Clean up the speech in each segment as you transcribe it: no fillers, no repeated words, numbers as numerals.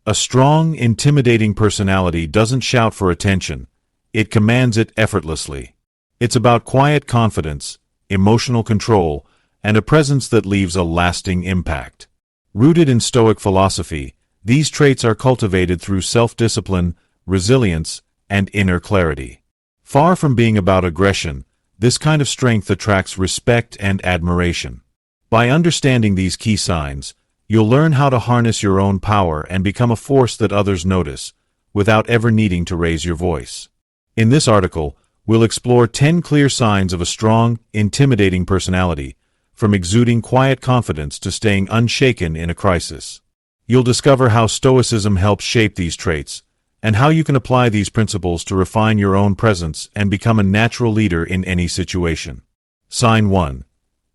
A strong, intimidating personality doesn't shout for attention. It commands it effortlessly. It's about quiet confidence, emotional control, and a presence that leaves a lasting impact. Rooted in Stoic philosophy, these traits are cultivated through self-discipline, resilience, and inner clarity. Far from being about aggression, this kind of strength attracts respect and admiration. By understanding these key signs, you'll learn how to harness your own power and become a force that others notice, without ever needing to raise your voice. In this article, we'll explore 10 clear signs of a strong, intimidating personality, from exuding quiet confidence to staying unshaken in a crisis. You'll discover how Stoicism helps shape these traits, and how you can apply these principles to refine your own presence and become a natural leader in any situation. Sign 1.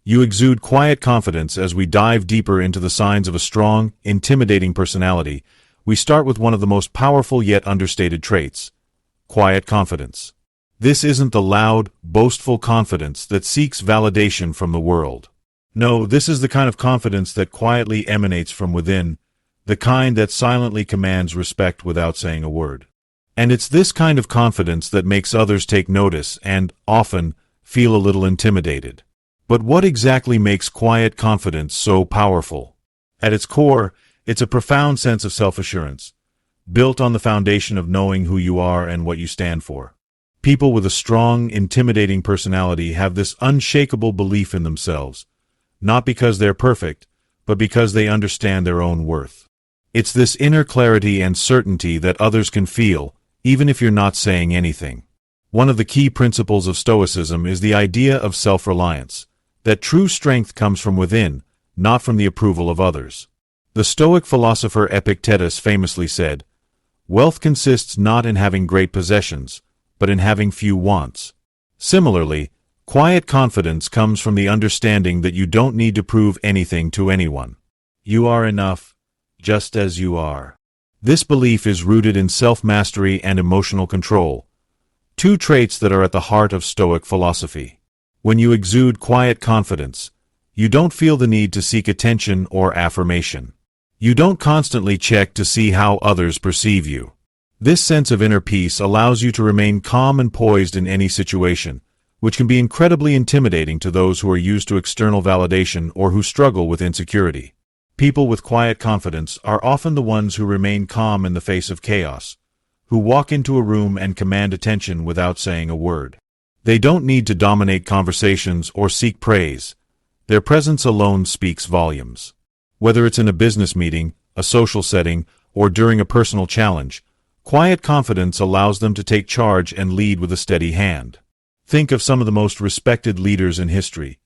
You exude quiet confidence. As we dive deeper into the signs of a strong, intimidating personality, we start with one of the most powerful yet understated traits: quiet confidence. This isn't the loud, boastful confidence that seeks validation from the world. No, this is the kind of confidence that quietly emanates from within, the kind that silently commands respect without saying a word. And it's this kind of confidence that makes others take notice and, often, feel a little intimidated. But what exactly makes quiet confidence so powerful? At its core, it's a profound sense of self-assurance, built on the foundation of knowing who you are and what you stand for. People with a strong, intimidating personality have this unshakable belief in themselves, not because they're perfect, but because they understand their own worth. It's this inner clarity and certainty that others can feel, even if you're not saying anything. One of the key principles of Stoicism is the idea of self-reliance, that true strength comes from within, not from the approval of others. The Stoic philosopher Epictetus famously said, "Wealth consists not in having great possessions, but in having few wants." Similarly, quiet confidence comes from the understanding that you don't need to prove anything to anyone. You are enough, just as you are. This belief is rooted in self-mastery and emotional control, two traits that are at the heart of Stoic philosophy. When you exude quiet confidence, you don't feel the need to seek attention or affirmation. You don't constantly check to see how others perceive you. This sense of inner peace allows you to remain calm and poised in any situation, which can be incredibly intimidating to those who are used to external validation or who struggle with insecurity. People with quiet confidence are often the ones who remain calm in the face of chaos, who walk into a room and command attention without saying a word. They don't need to dominate conversations or seek praise. Their presence alone speaks volumes. Whether it's in a business meeting, a social setting, or during a personal challenge, quiet confidence allows them to take charge and lead with a steady hand. Think of some of the most respected leaders in history,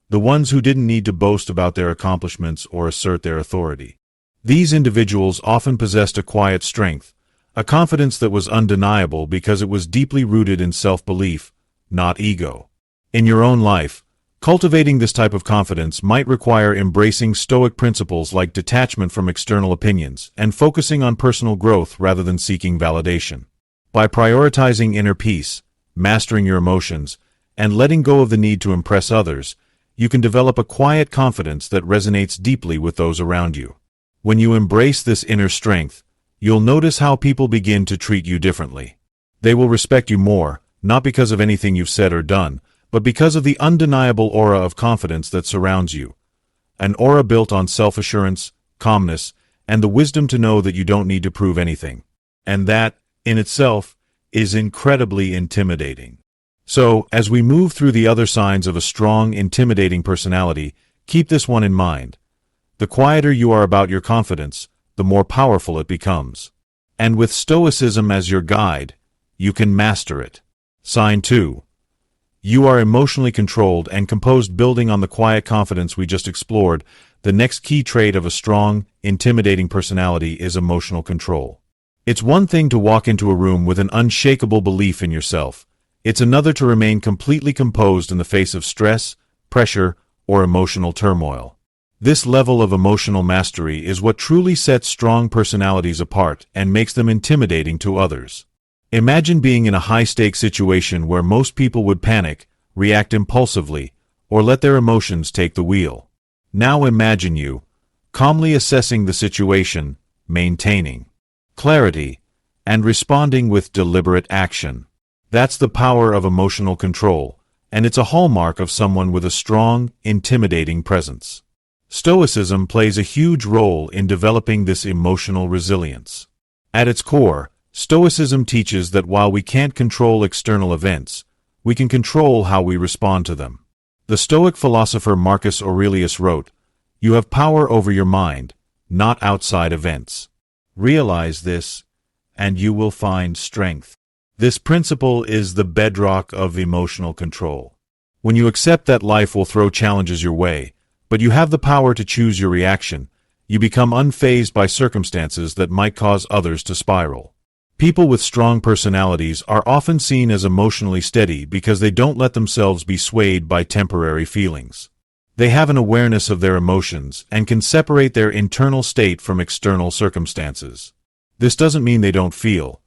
the ones who didn't need to boast about their accomplishments or assert their authority. These individuals often possessed a quiet strength, a confidence that was undeniable because it was deeply rooted in self-belief, not ego. In your own life, cultivating this type of confidence might require embracing Stoic principles like detachment from external opinions and focusing on personal growth rather than seeking validation. By prioritizing inner peace, mastering your emotions, and letting go of the need to impress others, you can develop a quiet confidence that resonates deeply with those around you. When you embrace this inner strength, you'll notice how people begin to treat you differently. They will respect you more, not because of anything you've said or done, but because of the undeniable aura of confidence that surrounds you. An aura built on self-assurance, calmness, and the wisdom to know that you don't need to prove anything. And that, in itself, is incredibly intimidating. So, as we move through the other signs of a strong, intimidating personality, keep this one in mind. The quieter you are about your confidence, the more powerful it becomes. And with Stoicism as your guide, you can master it. Sign 2. You are emotionally controlled and composed. Building on the quiet confidence we just explored, the next key trait of a strong, intimidating personality is emotional control. It's one thing to walk into a room with an unshakable belief in yourself. It's another to remain completely composed in the face of stress, pressure, or emotional turmoil. This level of emotional mastery is what truly sets strong personalities apart and makes them intimidating to others. Imagine being in a high-stakes situation where most people would panic, react impulsively, or let their emotions take the wheel. Now imagine you, calmly assessing the situation, maintaining clarity, and responding with deliberate action. That's the power of emotional control, and it's a hallmark of someone with a strong, intimidating presence. Stoicism plays a huge role in developing this emotional resilience. At its core, Stoicism teaches that while we can't control external events, we can control how we respond to them. The Stoic philosopher Marcus Aurelius wrote, "You have power over your mind, not outside events. Realize this, and you will find strength." This principle is the bedrock of emotional control. When you accept that life will throw challenges your way, but you have the power to choose your reaction, you become unfazed by circumstances that might cause others to spiral. People with strong personalities are often seen as emotionally steady because they don't let themselves be swayed by temporary feelings. They have an awareness of their emotions and can separate their internal state from external circumstances. This doesn't mean they don't feel.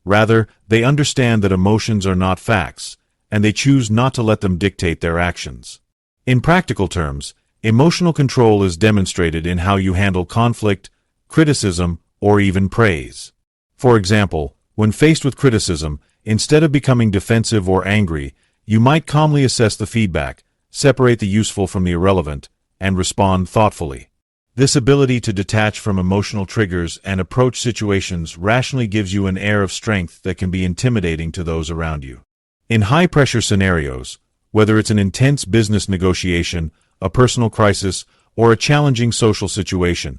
Rather, they understand that emotions are not facts, and they choose not to let them dictate their actions. In practical terms, emotional control is demonstrated in how you handle conflict, criticism, or even praise. For example, when faced with criticism, instead of becoming defensive or angry, you might calmly assess the feedback, separate the useful from the irrelevant, and respond thoughtfully. This ability to detach from emotional triggers and approach situations rationally gives you an air of strength that can be intimidating to those around you. In high-pressure scenarios, whether it's an intense business negotiation, a personal crisis, or a challenging social situation,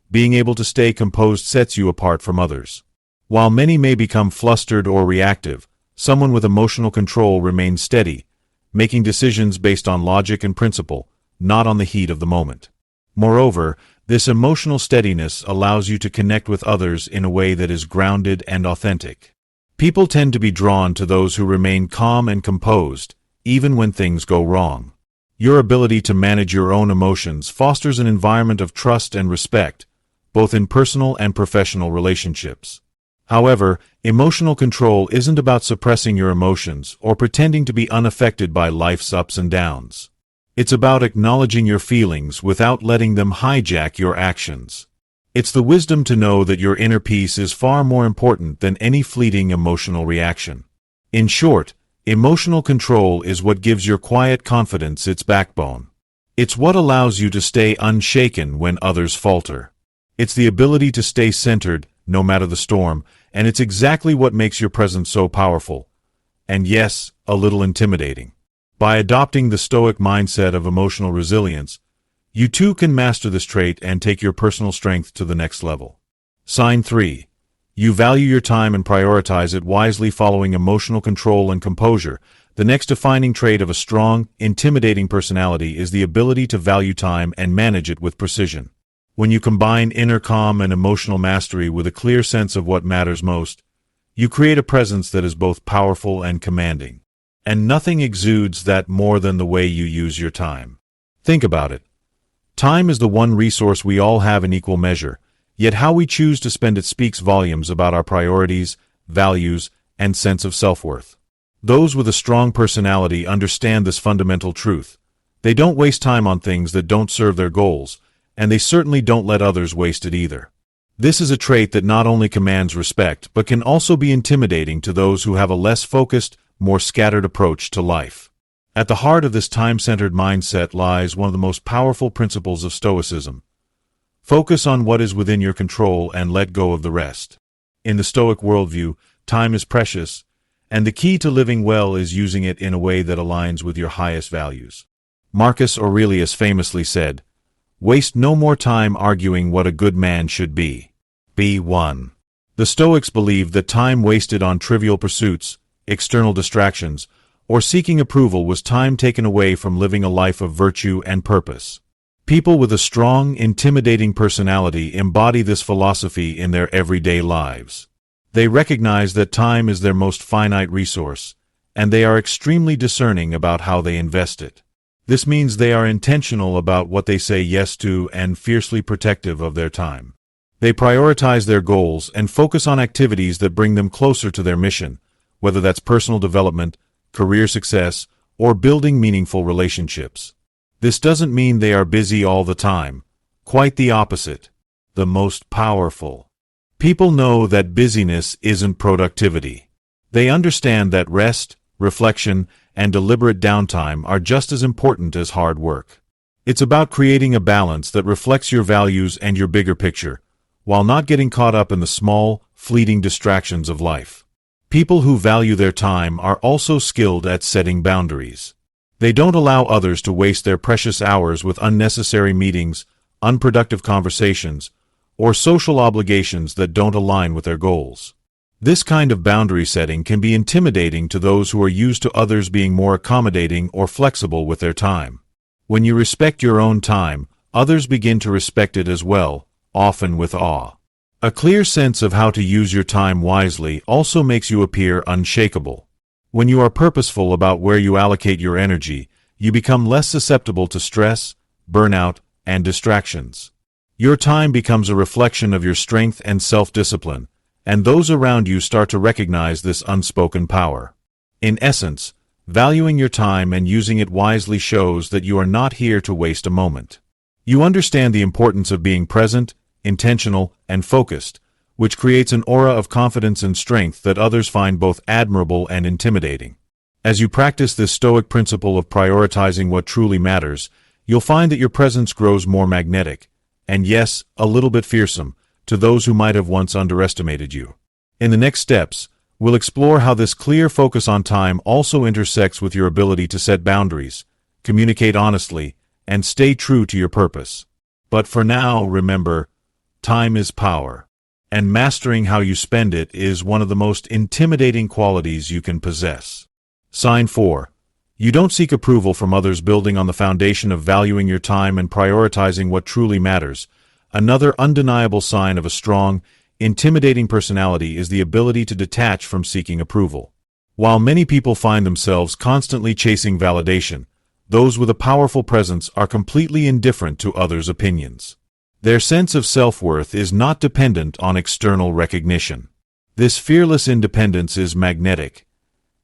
being able to stay composed sets you apart from others. While many may become flustered or reactive, someone with emotional control remains steady, making decisions based on logic and principle, not on the heat of the moment. Moreover, this emotional steadiness allows you to connect with others in a way that is grounded and authentic. People tend to be drawn to those who remain calm and composed, even when things go wrong. Your ability to manage your own emotions fosters an environment of trust and respect, both in personal and professional relationships. However, emotional control isn't about suppressing your emotions or pretending to be unaffected by life's ups and downs. It's about acknowledging your feelings without letting them hijack your actions. It's the wisdom to know that your inner peace is far more important than any fleeting emotional reaction. In short, emotional control is what gives your quiet confidence its backbone. It's what allows you to stay unshaken when others falter. It's the ability to stay centered, no matter the storm, and it's exactly what makes your presence so powerful. And yes, a little intimidating. By adopting the Stoic mindset of emotional resilience, you too can master this trait and take your personal strength to the next level. Sign 3. You value your time and prioritize it wisely. Following emotional control and composure, the next defining trait of a strong, intimidating personality is the ability to value time and manage it with precision. When you combine inner calm and emotional mastery with a clear sense of what matters most, you create a presence that is both powerful and commanding. And nothing exudes that more than the way you use your time. Think about it. Time is the one resource we all have in equal measure, yet how we choose to spend it speaks volumes about our priorities, values, and sense of self-worth. Those with a strong personality understand this fundamental truth. They don't waste time on things that don't serve their goals, and they certainly don't let others waste it either. This is a trait that not only commands respect but can also be intimidating to those who have a less focused, more scattered approach to life. At the heart of this time-centered mindset lies one of the most powerful principles of Stoicism. Focus on what is within your control and let go of the rest. In the Stoic worldview, time is precious, and the key to living well is using it in a way that aligns with your highest values. Marcus Aurelius famously said, "Waste no more time arguing what a good man should be. Be one." The Stoics believed that time wasted on trivial pursuits, external distractions, or seeking approval was time taken away from living a life of virtue and purpose. People with a strong, intimidating personality embody this philosophy in their everyday lives. They recognize that time is their most finite resource, and they are extremely discerning about how they invest it. This means they are intentional about what they say yes to and fiercely protective of their time. They prioritize their goals and focus on activities that bring them closer to their mission, whether that's personal development, career success, or building meaningful relationships. This doesn't mean they are busy all the time. Quite the opposite. The most powerful People know that busyness isn't productivity. They understand that rest, reflection, and deliberate downtime are just as important as hard work. It's about creating a balance that reflects your values and your bigger picture, while not getting caught up in the small, fleeting distractions of life. People who value their time are also skilled at setting boundaries. They don't allow others to waste their precious hours with unnecessary meetings, unproductive conversations, or social obligations that don't align with their goals. This kind of boundary setting can be intimidating to those who are used to others being more accommodating or flexible with their time. When you respect your own time, others begin to respect it as well, often with awe. A clear sense of how to use your time wisely also makes you appear unshakable. When you are purposeful about where you allocate your energy, you become less susceptible to stress, burnout, and distractions. Your time becomes a reflection of your strength and self-discipline, and those around you start to recognize this unspoken power. In essence, valuing your time and using it wisely shows that you are not here to waste a moment. You understand the importance of being present, intentional, and focused, which creates an aura of confidence and strength that others find both admirable and intimidating. As you practice this Stoic principle of prioritizing what truly matters, you'll find that your presence grows more magnetic, and yes, a little bit fearsome, to those who might have once underestimated you. In the next steps, we'll explore how this clear focus on time also intersects with your ability to set boundaries, communicate honestly, and stay true to your purpose. But for now, remember, time is power, and mastering how you spend it is one of the most intimidating qualities you can possess. Sign 4. You don't seek approval from others. Building on the foundation of valuing your time and prioritizing what truly matters, another undeniable sign of a strong, intimidating personality is the ability to detach from seeking approval. While many people find themselves constantly chasing validation, those with a powerful presence are completely indifferent to others' opinions. Their sense of self-worth is not dependent on external recognition. This fearless independence is magnetic,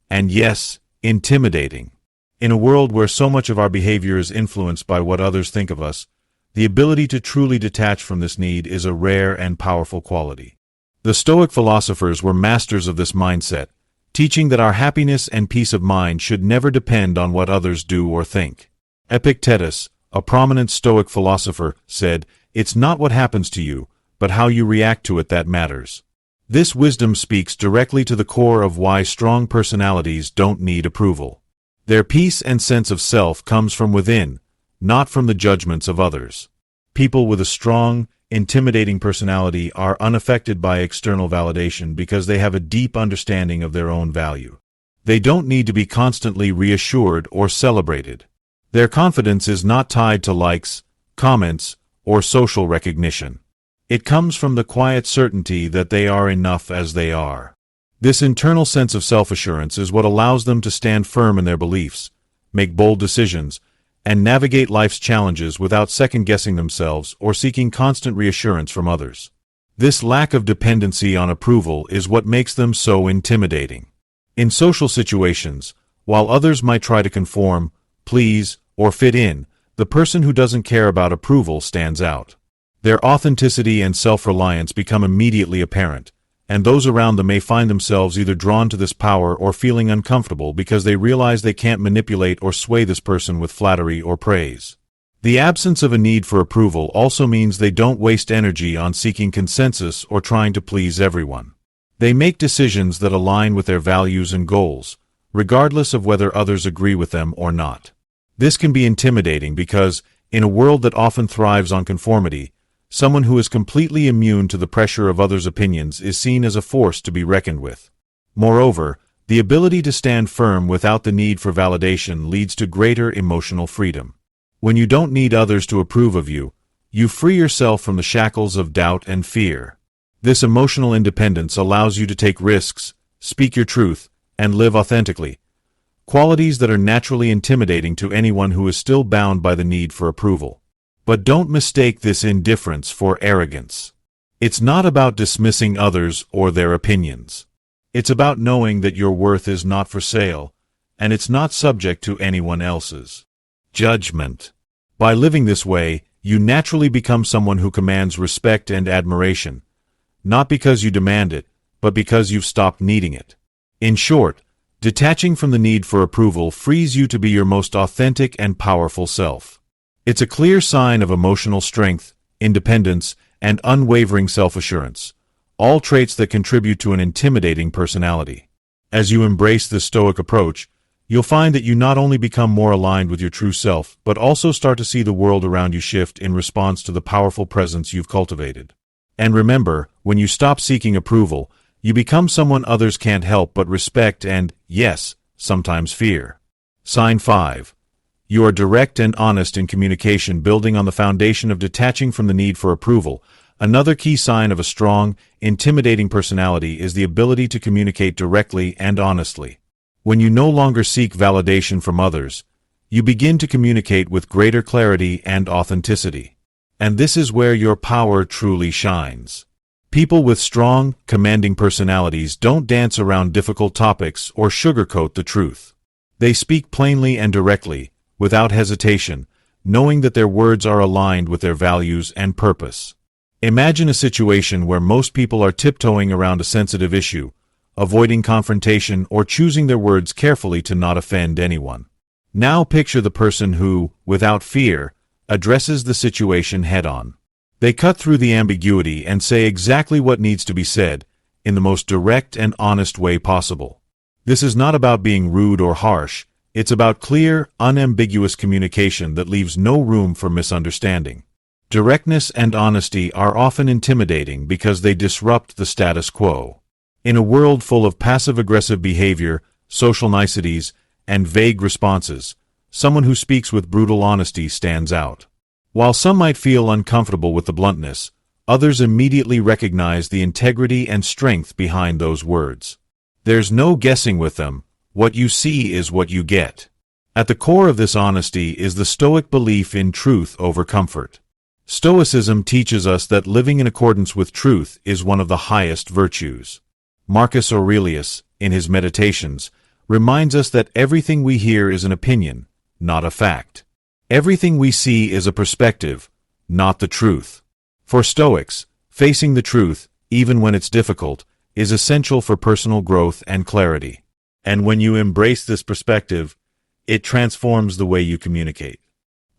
and yes, intimidating. In a world where so much of our behavior is influenced by what others think of us, the ability to truly detach from this need is a rare and powerful quality. The Stoic philosophers were masters of this mindset, teaching that our happiness and peace of mind should never depend on what others do or think. Epictetus, a prominent Stoic philosopher, said, "It's not what happens to you, but how you react to it that matters." This wisdom speaks directly to the core of why strong personalities don't need approval. Their peace and sense of self comes from within, not from the judgments of others. People with a strong, intimidating personality are unaffected by external validation because they have a deep understanding of their own value. They don't need to be constantly reassured or celebrated. Their confidence is not tied to likes, comments, or social recognition. It comes from the quiet certainty that they are enough as they are. This internal sense of self-assurance is what allows them to stand firm in their beliefs, make bold decisions, and navigate life's challenges without second-guessing themselves or seeking constant reassurance from others. This lack of dependency on approval is what makes them so intimidating. In social situations, while others might try to conform, please, or fit in, the person who doesn't care about approval stands out. Their authenticity and self-reliance become immediately apparent, and those around them may find themselves either drawn to this power or feeling uncomfortable because they realize they can't manipulate or sway this person with flattery or praise. The absence of a need for approval also means they don't waste energy on seeking consensus or trying to please everyone. They make decisions that align with their values and goals, regardless of whether others agree with them or not. This can be intimidating because, in a world that often thrives on conformity, someone who is completely immune to the pressure of others' opinions is seen as a force to be reckoned with. Moreover, the ability to stand firm without the need for validation leads to greater emotional freedom. When you don't need others to approve of you, you free yourself from the shackles of doubt and fear. This emotional independence allows you to take risks, speak your truth, and live authentically, qualities that are naturally intimidating to anyone who is still bound by the need for approval. But don't mistake this indifference for arrogance. It's not about dismissing others or their opinions. It's about knowing that your worth is not for sale, and it's not subject to anyone else's judgment. By living this way, you naturally become someone who commands respect and admiration, not because you demand it, but because you've stopped needing it. In short, detaching from the need for approval frees you to be your most authentic and powerful self. It's a clear sign of emotional strength, independence, and unwavering self-assurance, all traits that contribute to an intimidating personality. As you embrace this Stoic approach, you'll find that you not only become more aligned with your true self, but also start to see the world around you shift in response to the powerful presence you've cultivated. And remember, when you stop seeking approval, you become someone others can't help but respect and, yes, sometimes fear. Sign 5. You are direct and honest in communication, building on the foundation of detaching from the need for approval. Another key sign of a strong, intimidating personality is the ability to communicate directly and honestly. When you no longer seek validation from others, you begin to communicate with greater clarity and authenticity. And this is where your power truly shines. People with strong, commanding personalities don't dance around difficult topics or sugarcoat the truth. They speak plainly and directly, without hesitation, knowing that their words are aligned with their values and purpose. Imagine a situation where most people are tiptoeing around a sensitive issue, avoiding confrontation or choosing their words carefully to not offend anyone. Now picture the person who, without fear, addresses the situation head-on. They cut through the ambiguity and say exactly what needs to be said, in the most direct and honest way possible. This is not about being rude or harsh. It's about clear, unambiguous communication that leaves no room for misunderstanding. Directness and honesty are often intimidating because they disrupt the status quo. In a world full of passive-aggressive behavior, social niceties, and vague responses, someone who speaks with brutal honesty stands out. While some might feel uncomfortable with the bluntness, others immediately recognize the integrity and strength behind those words. There's no guessing with them. What you see is what you get. At the core of this honesty is the Stoic belief in truth over comfort. Stoicism teaches us that living in accordance with truth is one of the highest virtues. Marcus Aurelius, in his Meditations, reminds us that everything we hear is an opinion, not a fact. Everything we see is a perspective, not the truth. For Stoics, facing the truth, even when it's difficult, is essential for personal growth and clarity. And when you embrace this perspective, it transforms the way you communicate.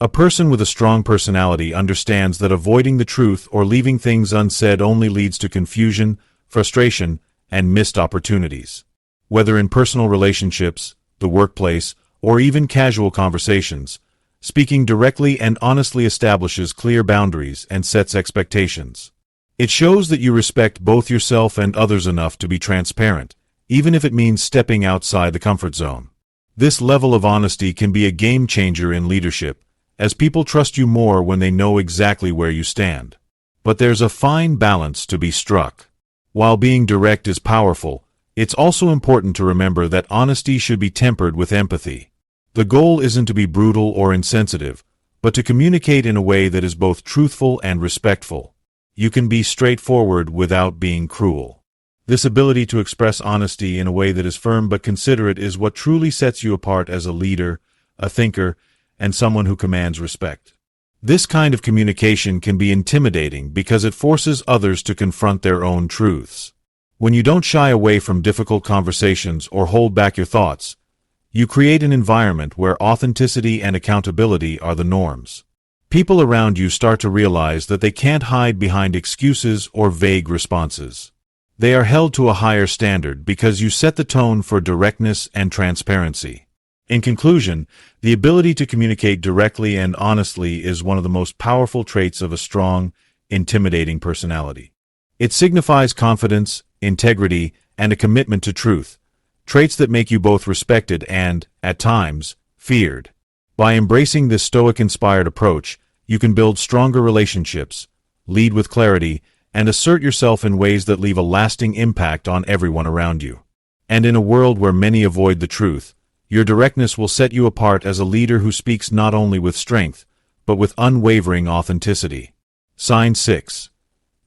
A person with a strong personality understands that avoiding the truth or leaving things unsaid only leads to confusion, frustration, and missed opportunities. Whether in personal relationships, the workplace, or even casual conversations, speaking directly and honestly establishes clear boundaries and sets expectations. It shows that you respect both yourself and others enough to be transparent, even if it means stepping outside the comfort zone. This level of honesty can be a game changer in leadership, as people trust you more when they know exactly where you stand. But there's a fine balance to be struck. While being direct is powerful, it's also important to remember that honesty should be tempered with empathy. The goal isn't to be brutal or insensitive, but to communicate in a way that is both truthful and respectful. You can be straightforward without being cruel. This ability to express honesty in a way that is firm but considerate is what truly sets you apart as a leader, a thinker, and someone who commands respect. This kind of communication can be intimidating because it forces others to confront their own truths. When you don't shy away from difficult conversations or hold back your thoughts, you create an environment where authenticity and accountability are the norms. People around you start to realize that they can't hide behind excuses or vague responses. They are held to a higher standard because you set the tone for directness and transparency. In conclusion, the ability to communicate directly and honestly is one of the most powerful traits of a strong, intimidating personality. It signifies confidence, integrity, and a commitment to truth, traits that make you both respected and, at times, feared. By embracing this Stoic-inspired approach, you can build stronger relationships, lead with clarity, and assert yourself in ways that leave a lasting impact on everyone around you. And in a world where many avoid the truth, your directness will set you apart as a leader who speaks not only with strength, but with unwavering authenticity. Sign 6.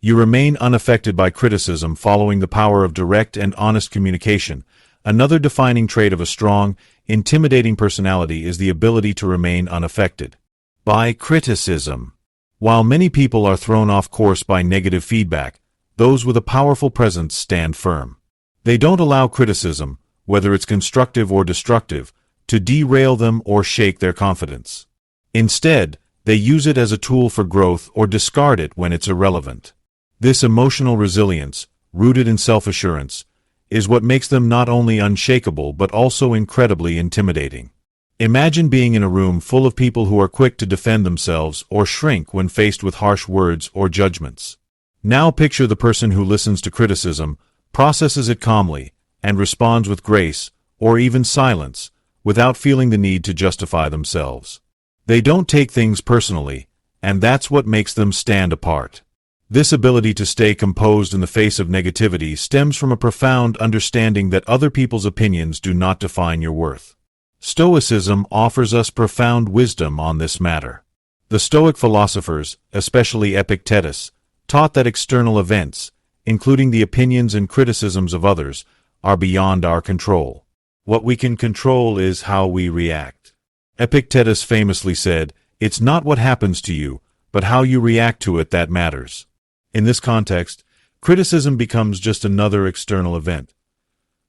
You remain unaffected by criticism, following the power of direct and honest communication. Another defining trait of a strong, intimidating personality is the ability to remain unaffected by criticism. While many people are thrown off course by negative feedback, those with a powerful presence stand firm. They don't allow criticism, whether it's constructive or destructive, to derail them or shake their confidence. Instead, they use it as a tool for growth or discard it when it's irrelevant. This emotional resilience, rooted in self-assurance, is what makes them not only unshakable but also incredibly intimidating. Imagine being in a room full of people who are quick to defend themselves or shrink when faced with harsh words or judgments. Now picture the person who listens to criticism, processes it calmly, and responds with grace, or even silence, without feeling the need to justify themselves. They don't take things personally, and that's what makes them stand apart. This ability to stay composed in the face of negativity stems from a profound understanding that other people's opinions do not define your worth. Stoicism offers us profound wisdom on this matter. The Stoic philosophers, especially Epictetus, taught that external events, including the opinions and criticisms of others, are beyond our control. What we can control is how we react. Epictetus famously said, "It's not what happens to you, but how you react to it that matters." In this context, criticism becomes just another external event,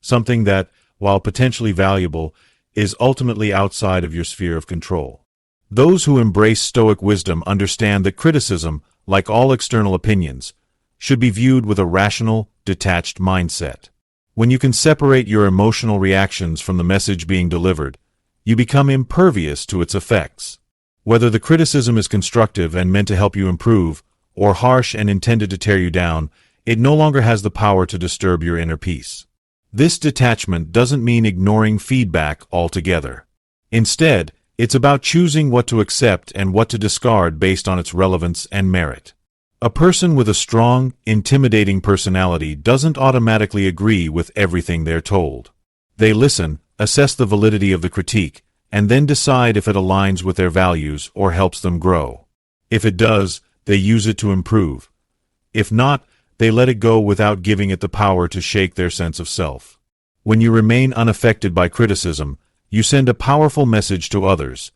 something that, while potentially valuable, is ultimately outside of your sphere of control. Those who embrace Stoic wisdom understand that criticism, like all external opinions, should be viewed with a rational, detached mindset. When you can separate your emotional reactions from the message being delivered, you become impervious to its effects. Whether the criticism is constructive and meant to help you improve, or harsh and intended to tear you down, it no longer has the power to disturb your inner peace. This detachment doesn't mean ignoring feedback altogether. Instead, it's about choosing what to accept and what to discard based on its relevance and merit. A person with a strong, intimidating personality doesn't automatically agree with everything they're told. They listen, assess the validity of the critique, and then decide if it aligns with their values or helps them grow. If it does, they use it to improve. If not, they let it go without giving it the power to shake their sense of self. When you remain unaffected by criticism, you send a powerful message to others.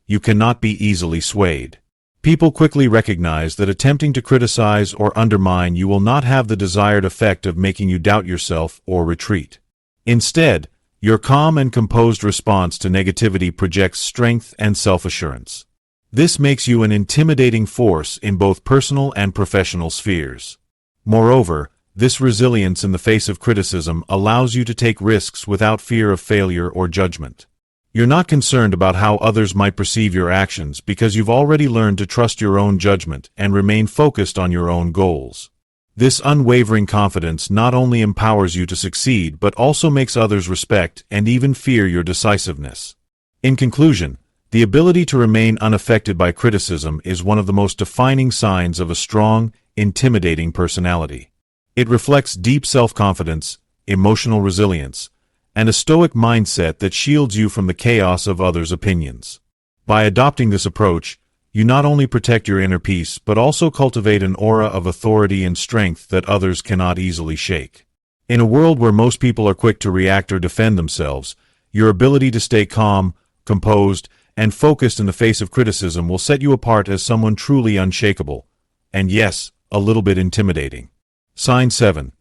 You cannot be easily swayed. People quickly recognize that attempting to criticize or undermine you will not have the desired effect of making you doubt yourself or retreat. Instead, your calm and composed response to negativity projects strength and self-assurance. This makes you an intimidating force in both personal and professional spheres. Moreover, this resilience in the face of criticism allows you to take risks without fear of failure or judgment. You're not concerned about how others might perceive your actions because you've already learned to trust your own judgment and remain focused on your own goals. This unwavering confidence not only empowers you to succeed but also makes others respect and even fear your decisiveness. In conclusion, the ability to remain unaffected by criticism is one of the most defining signs of a strong, intimidating personality. It reflects deep self-confidence, emotional resilience, and a stoic mindset that shields you from the chaos of others' opinions. By adopting this approach, you not only protect your inner peace but also cultivate an aura of authority and strength that others cannot easily shake. In a world where most people are quick to react or defend themselves, your ability to stay calm, composed, and focused in the face of criticism will set you apart as someone truly unshakable, and yes, a little bit intimidating. Sign 7.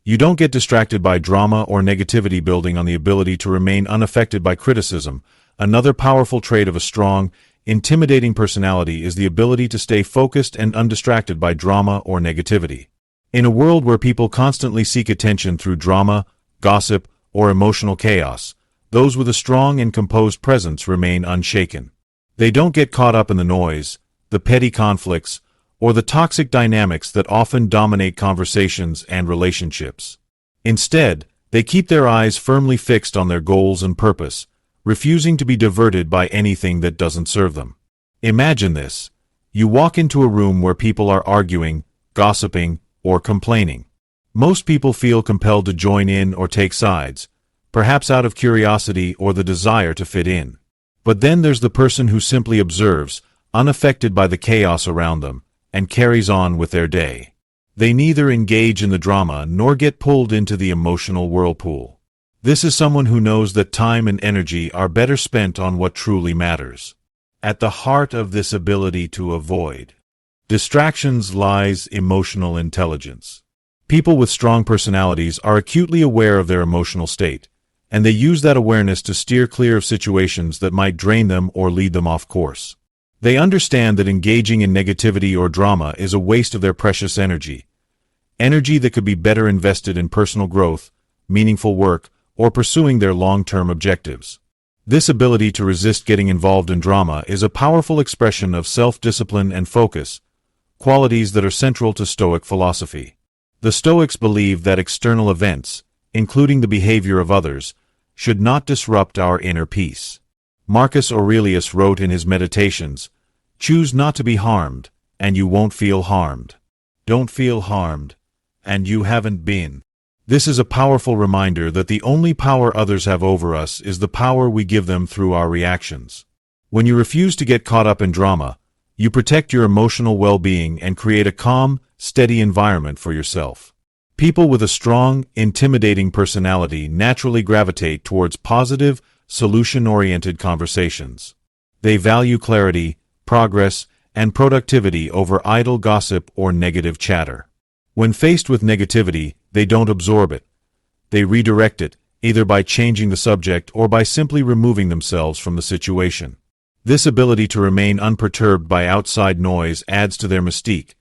You don't get distracted by drama or negativity. Building on the ability to remain unaffected by criticism, another powerful trait of a strong, intimidating personality is the ability to stay focused and undistracted by drama or negativity. In a world where people constantly seek attention through drama, gossip, or emotional chaos, those with a strong and composed presence remain unshaken. They don't get caught up in the noise, the petty conflicts, or the toxic dynamics that often dominate conversations and relationships. Instead, they keep their eyes firmly fixed on their goals and purpose, refusing to be diverted by anything that doesn't serve them. Imagine this. You walk into a room where people are arguing, gossiping, or complaining. Most people feel compelled to join in or take sides, perhaps out of curiosity or the desire to fit in. But then there's the person who simply observes, unaffected by the chaos around them, and carries on with their day. They neither engage in the drama nor get pulled into the emotional whirlpool. This is someone who knows that time and energy are better spent on what truly matters. At the heart of this ability to avoid distractions lies emotional intelligence. People with strong personalities are acutely aware of their emotional state, and they use that awareness to steer clear of situations that might drain them or lead them off course. They understand that engaging in negativity or drama is a waste of their precious energy that could be better invested in personal growth, meaningful work, or pursuing their long-term objectives. This ability to resist getting involved in drama is a powerful expression of self-discipline and focus, qualities that are central to Stoic philosophy. The Stoics believe that external events, including the behavior of others, should not disrupt our inner peace. Marcus Aurelius wrote in his Meditations, "Choose not to be harmed, and you won't feel harmed. Don't feel harmed, and you haven't been." This is a powerful reminder that the only power others have over us is the power we give them through our reactions. When you refuse to get caught up in drama, you protect your emotional well-being and create a calm, steady environment for yourself. People with a strong, intimidating personality naturally gravitate towards positive, solution-oriented conversations. They value clarity, progress, and productivity over idle gossip or negative chatter. When faced with negativity, they don't absorb it. They redirect it, either by changing the subject or by simply removing themselves from the situation. This ability to remain unperturbed by outside noise adds to their mystique,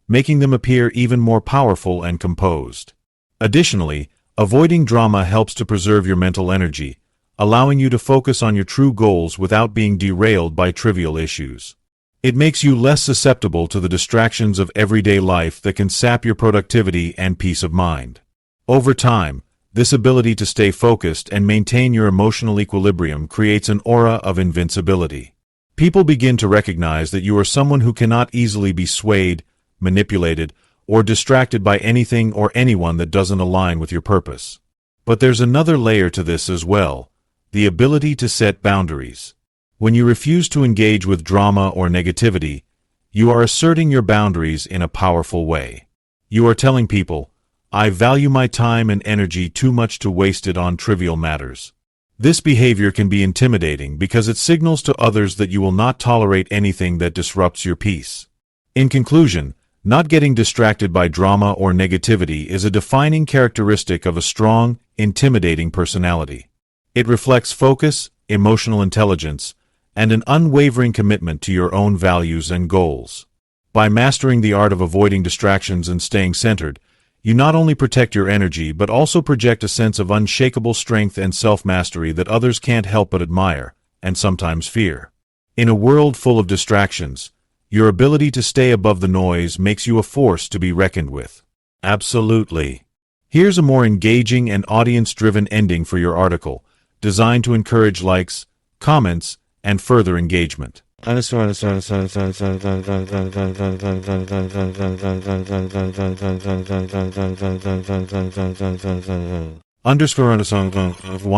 making them appear even more powerful and composed. Additionally, avoiding drama helps to preserve your mental energy, allowing you to focus on your true goals without being derailed by trivial issues. It makes you less susceptible to the distractions of everyday life that can sap your productivity and peace of mind. Over time, this ability to stay focused and maintain your emotional equilibrium creates an aura of invincibility. People begin to recognize that you are someone who cannot easily be swayed, manipulated, or distracted by anything or anyone that doesn't align with your purpose. But there's another layer to this as well, the ability to set boundaries. When you refuse to engage with drama or negativity, you are asserting your boundaries in a powerful way. You are telling people, "I value my time and energy too much to waste it on trivial matters." This behavior can be intimidating because it signals to others that you will not tolerate anything that disrupts your peace. In conclusion, not getting distracted by drama or negativity is a defining characteristic of a strong, intimidating personality. It reflects focus, emotional intelligence, and an unwavering commitment to your own values and goals. By mastering the art of avoiding distractions and staying centered, you not only protect your energy but also project a sense of unshakable strength and self-mastery that others can't help but admire, and sometimes fear. In a world full of distractions, your ability to stay above the noise makes you a force to be reckoned with. Absolutely. Here's a more engaging and audience-driven ending for your article, designed to encourage likes, comments, and further engagement. Want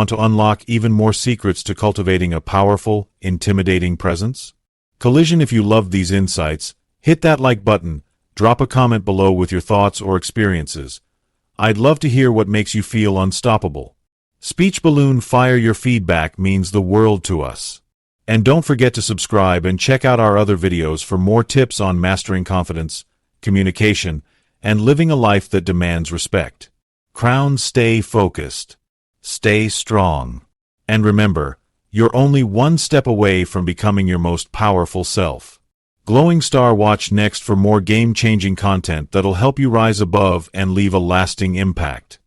to unlock even more secrets to cultivating a powerful, intimidating presence? Collision, if you loved these insights, hit that like button, drop a comment below with your thoughts or experiences. I'd love to hear what makes you feel unstoppable. Speech Balloon Fire, your feedback means the world to us. And don't forget to subscribe and check out our other videos for more tips on mastering confidence, communication, and living a life that demands respect. Crown, stay focused. Stay strong. And remember, you're only one step away from becoming your most powerful self. Glowing Star, watch next for more game-changing content that'll help you rise above and leave a lasting impact.